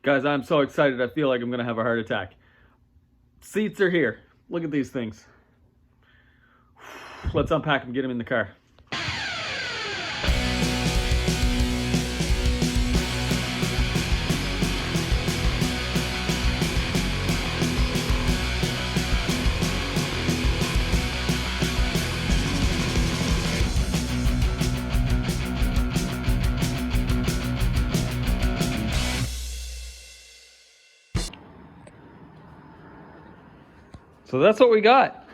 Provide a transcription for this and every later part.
Guys, I'm so excited. I feel like I'm gonna have a heart attack. Seats are here. Look at these things. Let's unpack them, get them in the car. So that's what we got.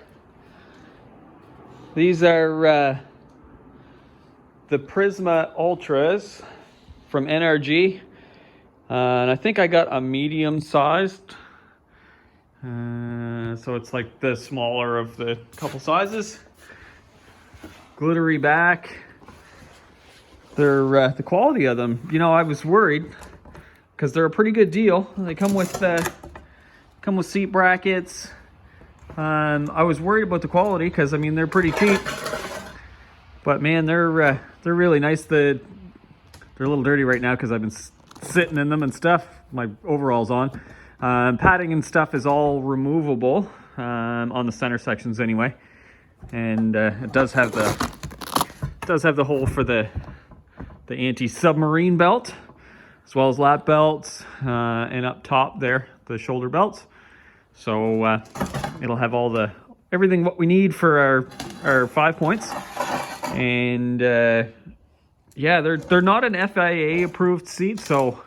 These are the Prisma Ultras from NRG. And I think I got a medium sized. So it's like the smaller of the couple sizes. Glittery back. They're the quality of them. You know, I was worried because they're a pretty good deal. They come with seat brackets. I was worried about the quality because I mean they're pretty cheap, but man, they're really nice. They're a little dirty right now because I've been sitting in them and stuff. My overalls on. Padding and stuff is all removable on the center sections anyway, and it does have the hole for the anti-submarine belt, as well as lap belts, and up top there the shoulder belts. So it'll have everything what we need for our 5 points. And yeah, they're not an FIA approved seat, so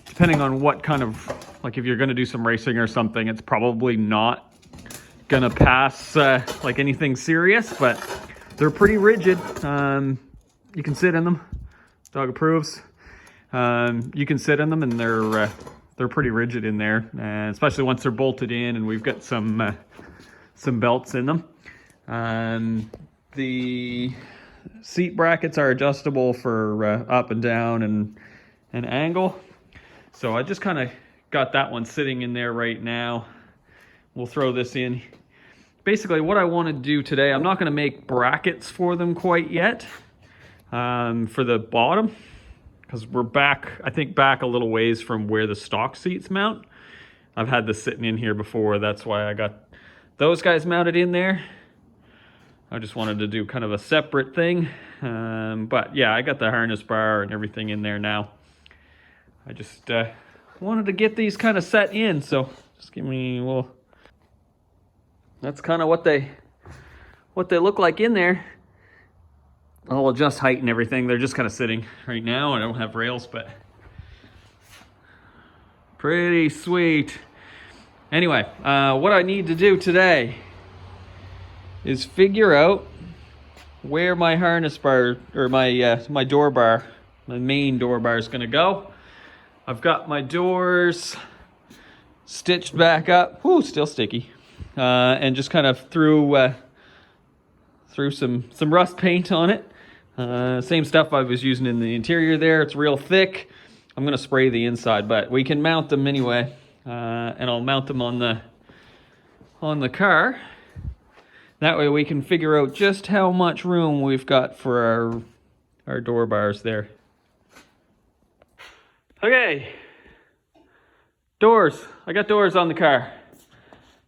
depending on what kind of, like if you're going to do some racing or something, it's probably not going to pass like anything serious, but they're pretty rigid. You can sit in them. Dog approves. You can sit in them, and they're pretty rigid in there, especially once they're bolted in, and we've got some belts in them. The seat brackets are adjustable for up and down and angle. So I just kind of got that one sitting in there right now. We'll throw this in. Basically, what I want to do today, I'm not going to make brackets for them quite yet for the bottom, because we're back, I think back a little ways from where the stock seats mount. I've had this sitting in here before. That's why I got those guys mounted in there. I just wanted to do kind of a separate thing. But yeah, I got the harness bar and everything in there now. I just wanted to get these kind of set in. So just give me a little, that's kind of what they look like in there. I'll adjust height and everything. They're just kind of sitting right now. I don't have rails, but pretty sweet. Anyway, what I need to do today is figure out where my harness bar, or my door bar, my main door bar is going to go. I've got my doors stitched back up. Whoo, still sticky. And just kind of threw some rust paint on it. Same stuff I was using in the interior there. It's real thick. I'm going to spray the inside, but we can mount them anyway. And I'll mount them on the car. That way we can figure out just how much room we've got for our door bars there. Okay. Doors. I got doors on the car.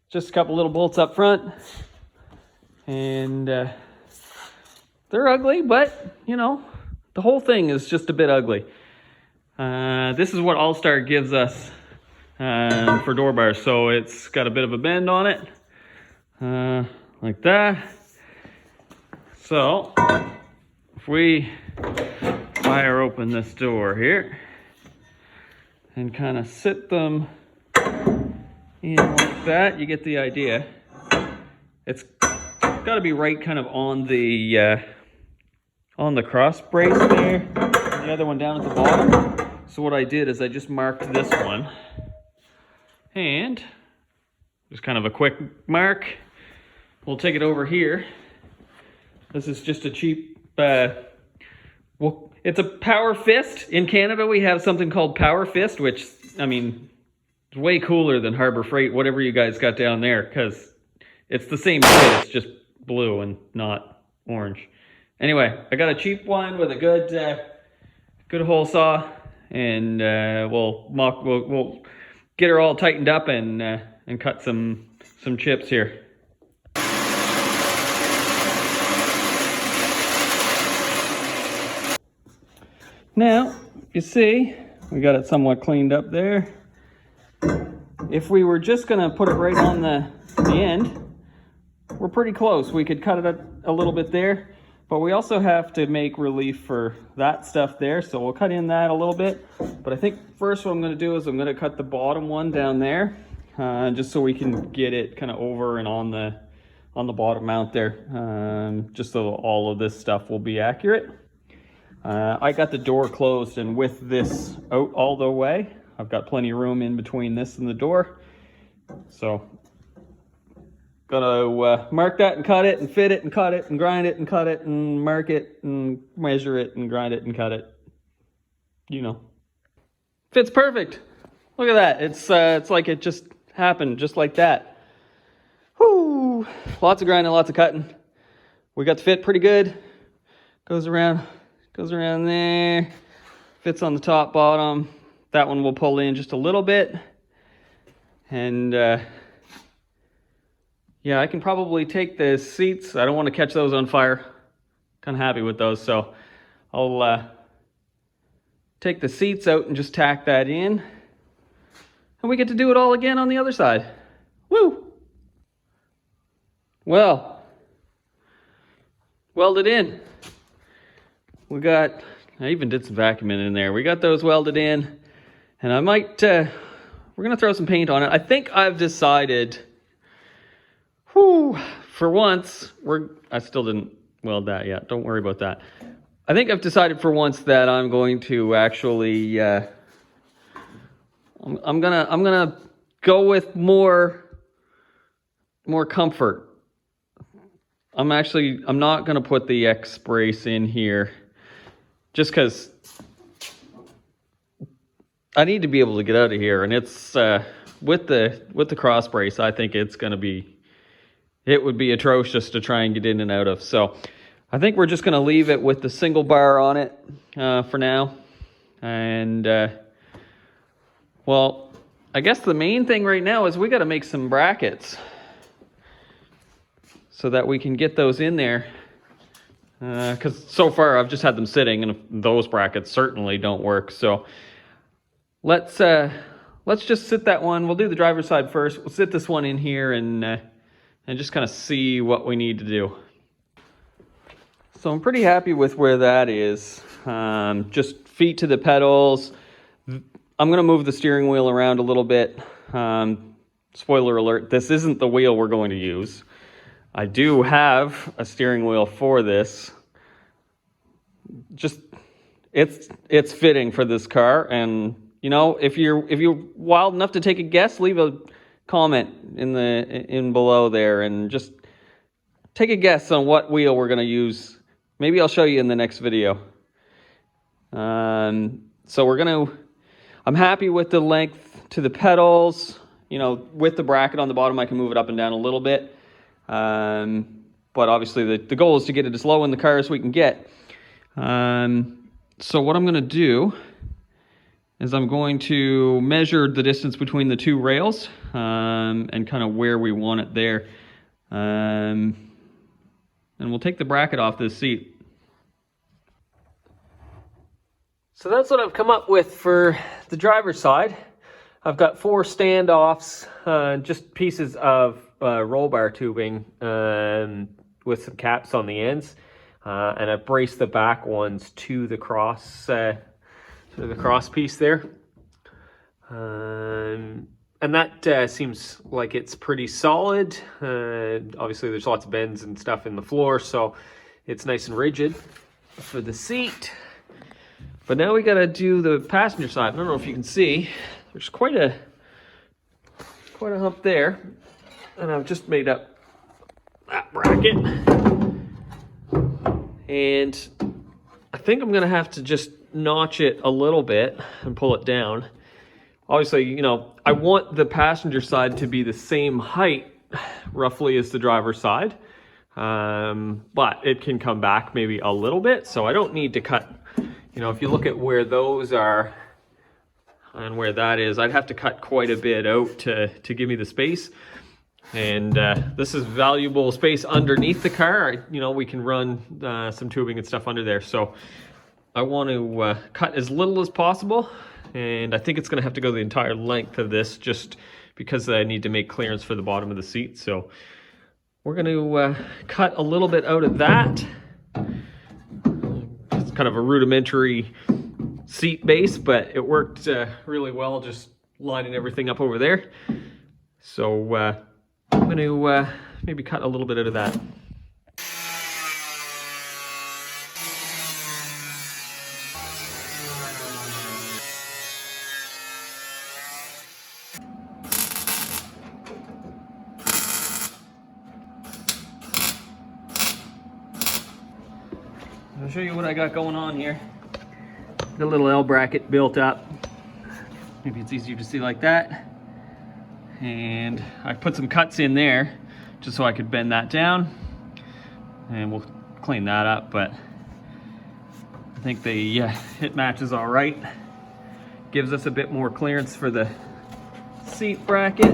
Just a couple little bolts up front. And they're ugly, but, you know, the whole thing is just a bit ugly. This is what All-Star gives us for door bars. So it's got a bit of a bend on it, like that. So if we fire open this door here and kind of sit them in like that, you get the idea. It's got to be right kind of on the cross brace there, and the other one down at the bottom. So what I did is I just marked this one, and just kind of a quick mark. We'll take it over here. This is just a cheap, well, it's a Power Fist. In Canada, we have something called Power Fist, which, I mean, is way cooler than Harbor Freight, whatever you guys got down there, because it's the same shit, it's just blue and not orange. Anyway, I got a cheap one with a good hole saw, and we'll get her all tightened up and cut some chips here. Now, you see, we got it somewhat cleaned up there. If we were just gonna put it right on the end, we're pretty close. We could cut it a little bit there, but we also have to make relief for that stuff there, so we'll cut in that a little bit. But I think first what I'm gonna do is I'm gonna cut the bottom one down there, just so we can get it kind of over and on the bottom mount there, just so all of this stuff will be accurate. I got the door closed, and with this out all the way, I've got plenty of room in between this and the door. So, gonna mark that and cut it and fit it and cut it and grind it and cut it and mark it and measure it and grind it and cut it. You know. Fits perfect. Look at that. It's like it just happened just like that. Whoo! Lots of grinding, lots of cutting. We got the fit pretty good. Goes around there, fits on the top, bottom. That one will pull in just a little bit. And yeah, I can probably take the seats. I don't want to catch those on fire. Kind of happy with those, so I'll take the seats out and just tack that in. And we get to do it all again on the other side. Woo! Well, welded in. I even did some vacuuming in there. We got those welded in, and I might, we're gonna throw some paint on it. I think I've decided, for once, I still didn't weld that yet. Don't worry about that. I think I've decided for once that I'm going to actually, I'm gonna go with more comfort. I'm not gonna put the X brace in here, just because I need to be able to get out of here, and it's with the cross brace, I think it would be atrocious to try and get in and out of. So I think we're just going to leave it with the single bar on it for now. And well, I guess the main thing right now is we got to make some brackets so that we can get those in there. Because so far I've just had them sitting, and those brackets certainly don't work. So let's just sit that one. We'll do the driver's side first. We'll sit this one in here and just kind of see what we need to do. So I'm pretty happy with where that is. Just feet to the pedals. I'm gonna move the steering wheel around a little bit. Spoiler alert: this isn't the wheel we're going to use. I do have a steering wheel for this. Just it's fitting for this car, and you know, if you're wild enough to take a guess, leave a comment in below there and just take a guess on what wheel we're going to use. Maybe I'll show you in the next video. So I'm happy with the length to the pedals. You know, with the bracket on the bottom, I can move it up and down a little bit. But obviously the goal is to get it as low in the car as we can get. So what I'm going to do is I'm going to measure the distance between the two rails, and kind of where we want it there. And we'll take the bracket off this seat. So that's what I've come up with for the driver's side. I've got 4 standoffs, just pieces of roll bar tubing with some caps on the ends, and I've braced the back ones to the cross, to the cross piece there. And that seems like it's pretty solid. Obviously there's lots of bends and stuff in the floor, so it's nice and rigid for the seat. But now we gotta do the passenger side. I don't know if you can see, there's quite a hump there, and I've just made up that bracket. And I think I'm gonna have to just notch it a little bit and pull it down. Obviously, you know, I want the passenger side to be the same height roughly as the driver's side, but it can come back maybe a little bit, so I don't need to cut. You know, if you look at where those are, on where that is. I'd have to cut quite a bit out to give me the space. And this is valuable space underneath the car. You know, we can run some tubing and stuff under there. So I want to cut as little as possible. And I think it's going to have to go the entire length of this just because I need to make clearance for the bottom of the seat. So we're going to cut a little bit out of that. It's kind of a rudimentary seat base, but it worked really well just lining everything up over there. So I'm going to maybe cut a little bit out of that. I'll show you what I got going on here. The little L bracket built up. Maybe it's easier to see like that. And I put some cuts in there just so I could bend that down. And we'll clean that up, but I think the it matches all right. Gives us a bit more clearance for the seat bracket.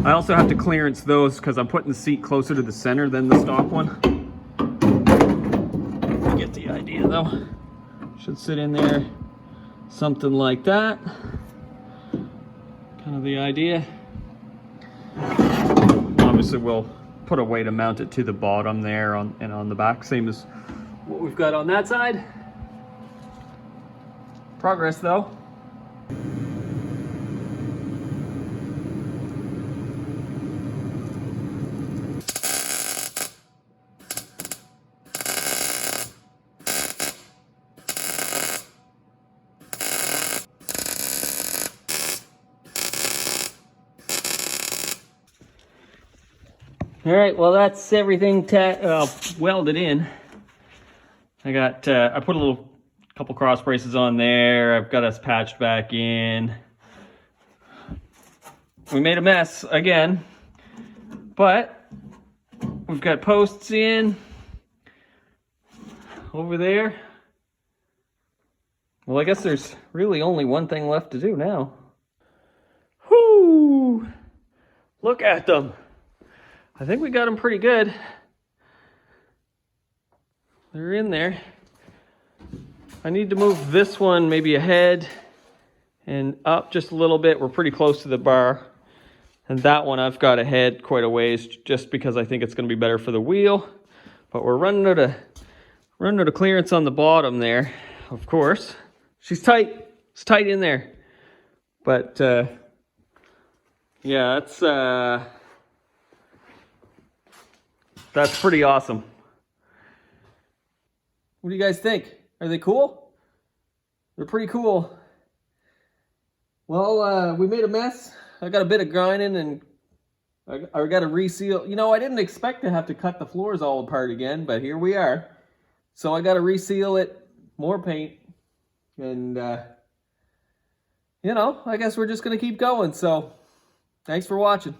I also have to clearance those because I'm putting the seat closer to the center than the stock one. You get the idea though. Should sit in there something like that. Kind of the idea. Obviously we'll put a way to mount it to the bottom there and on the back, same as what we've got on that side. Progress though. All right, well that's everything welded in. I got I put a couple cross braces on there. I've got us patched back in. We made a mess again, but we've got posts in over there. Well, I guess there's really only one thing left to do now. Whoo! Look at them. I think we got them pretty good. They're in there. I need to move this one maybe ahead and up just a little bit. We're pretty close to the bar. And that one I've got ahead quite a ways just because I think it's going to be better for the wheel. But we're running out of clearance on the bottom there, of course. She's tight. It's tight in there. But yeah, that's pretty awesome. What do you guys think? Are they cool? They're pretty cool. Well, we made a mess. I got a bit of grinding and I got to reseal. You know, I didn't expect to have to cut the floors all apart again, but here we are. So I got to reseal it, more paint, and you know, I guess we're just going to keep going. So thanks for watching.